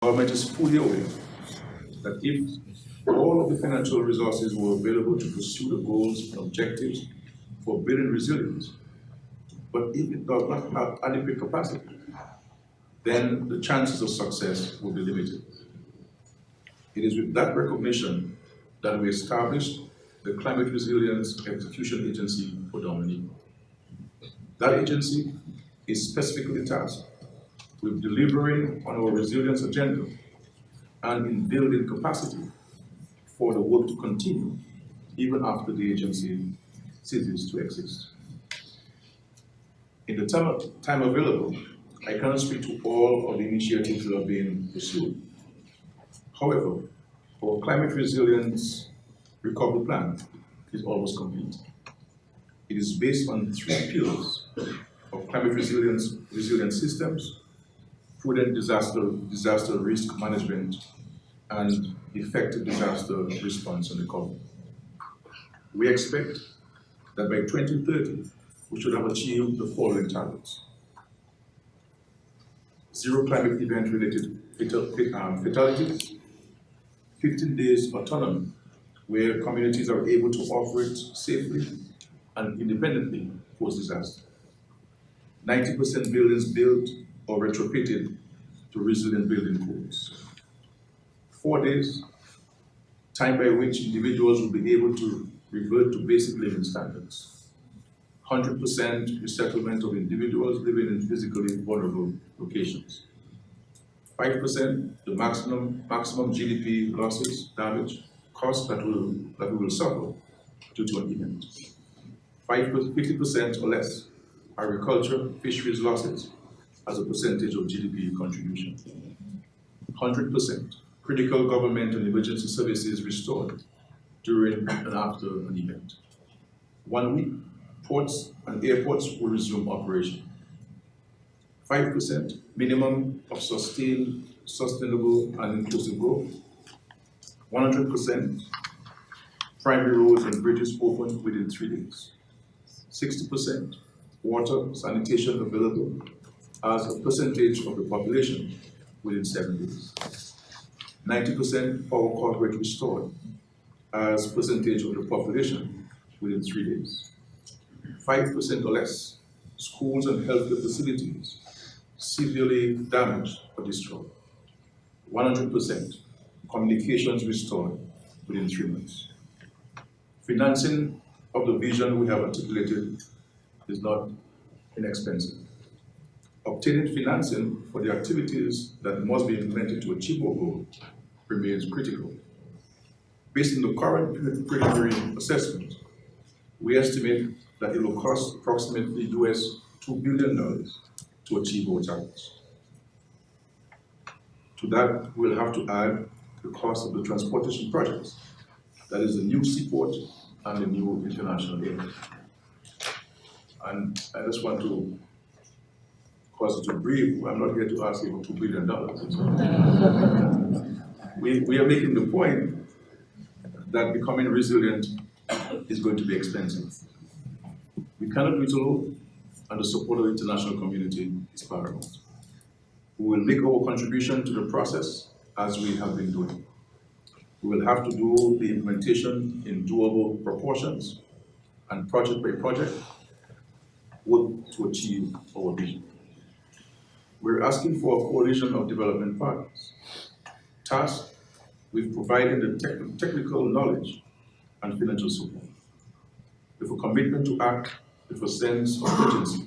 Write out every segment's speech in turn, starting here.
government is fully aware that if all of the financial resources were available to pursue the goals and objectives for building resilience, but if it does not have adequate capacity, then the chances of success will be limited. It is with that recognition that we established the Climate Resilience Execution Agency for Dominica. That agency is specifically tasked with delivering on our resilience agenda and in building capacity for the work to continue even after the agency ceases to exist. In the time available, I cannot speak to all of the initiatives that are being pursued. However, our climate resilience recovery plan is almost complete. It is based on 3 pillars of climate resilient systems, prudent disaster risk management, and effective disaster response and recovery. We expect that by 2030, we should have achieved the following targets: 0 climate event-related fatalities, 15 days autonomy, where communities are able to operate safely and independently post-disaster, 90% buildings built or retrofitted to resilient building codes, 4 days, time by which individuals will be able to revert to basic living standards, 100% resettlement of individuals living in physically vulnerable locations, 5% the maximum GDP losses, damage, costs that we will suffer due to an event, 50% or less agriculture, fisheries losses as a percentage of GDP contribution, 100% critical government and emergency services restored during and after an event. 1 week, ports and airports will resume operation. 5% minimum of sustainable and inclusive growth. 100% primary roads and bridges opened within 3 days. 60% water, sanitation available as a percentage of the population within 7 days. 90% power coverage restored as percentage of the population within 3 days. 5% or less schools and healthcare facilities severely damaged or destroyed. 100% communications restored within 3 months. Financing of the vision we have articulated is not inexpensive. Obtaining financing for the activities that must be implemented to achieve our goal remains critical. Based on the current preliminary assessment, we estimate that it will cost approximately $2 billion to achieve our targets. To that, we'll have to add the cost of the transportation projects, that is the new seaport and the new international airport. And I just want to cause it to brief. I'm not here to ask you for $2 billion. We are making the point that becoming resilient is going to be expensive. We cannot do it alone, and the support of the international community is paramount. We will make our contribution to the process as we have been doing. We will have to do the implementation in doable proportions and project by project work to achieve our vision. We're asking for a coalition of development partners tasked with providing the technical knowledge and financial support, with a commitment to act with a sense of urgency.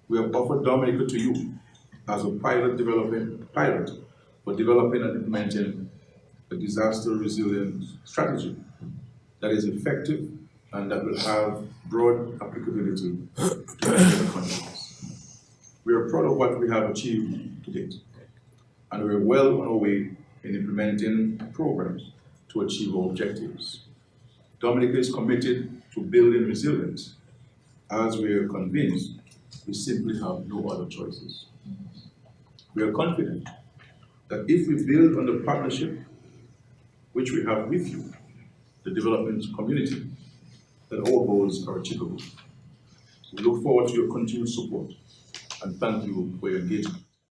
We have offered Dominica to you as a pilot for developing and implementing a disaster resilience strategy that is effective and that will have broad applicability to many countries. We are proud of what we have achieved to date, and we are well on our way in implementing programs to achieve our objectives. Dominica is committed to building resilience, as we are convinced we simply have no other choices. We are confident that if we build on the partnership which we have with you, the development community, that our goals are achievable. We look forward to your continued support and thank you for your engagement.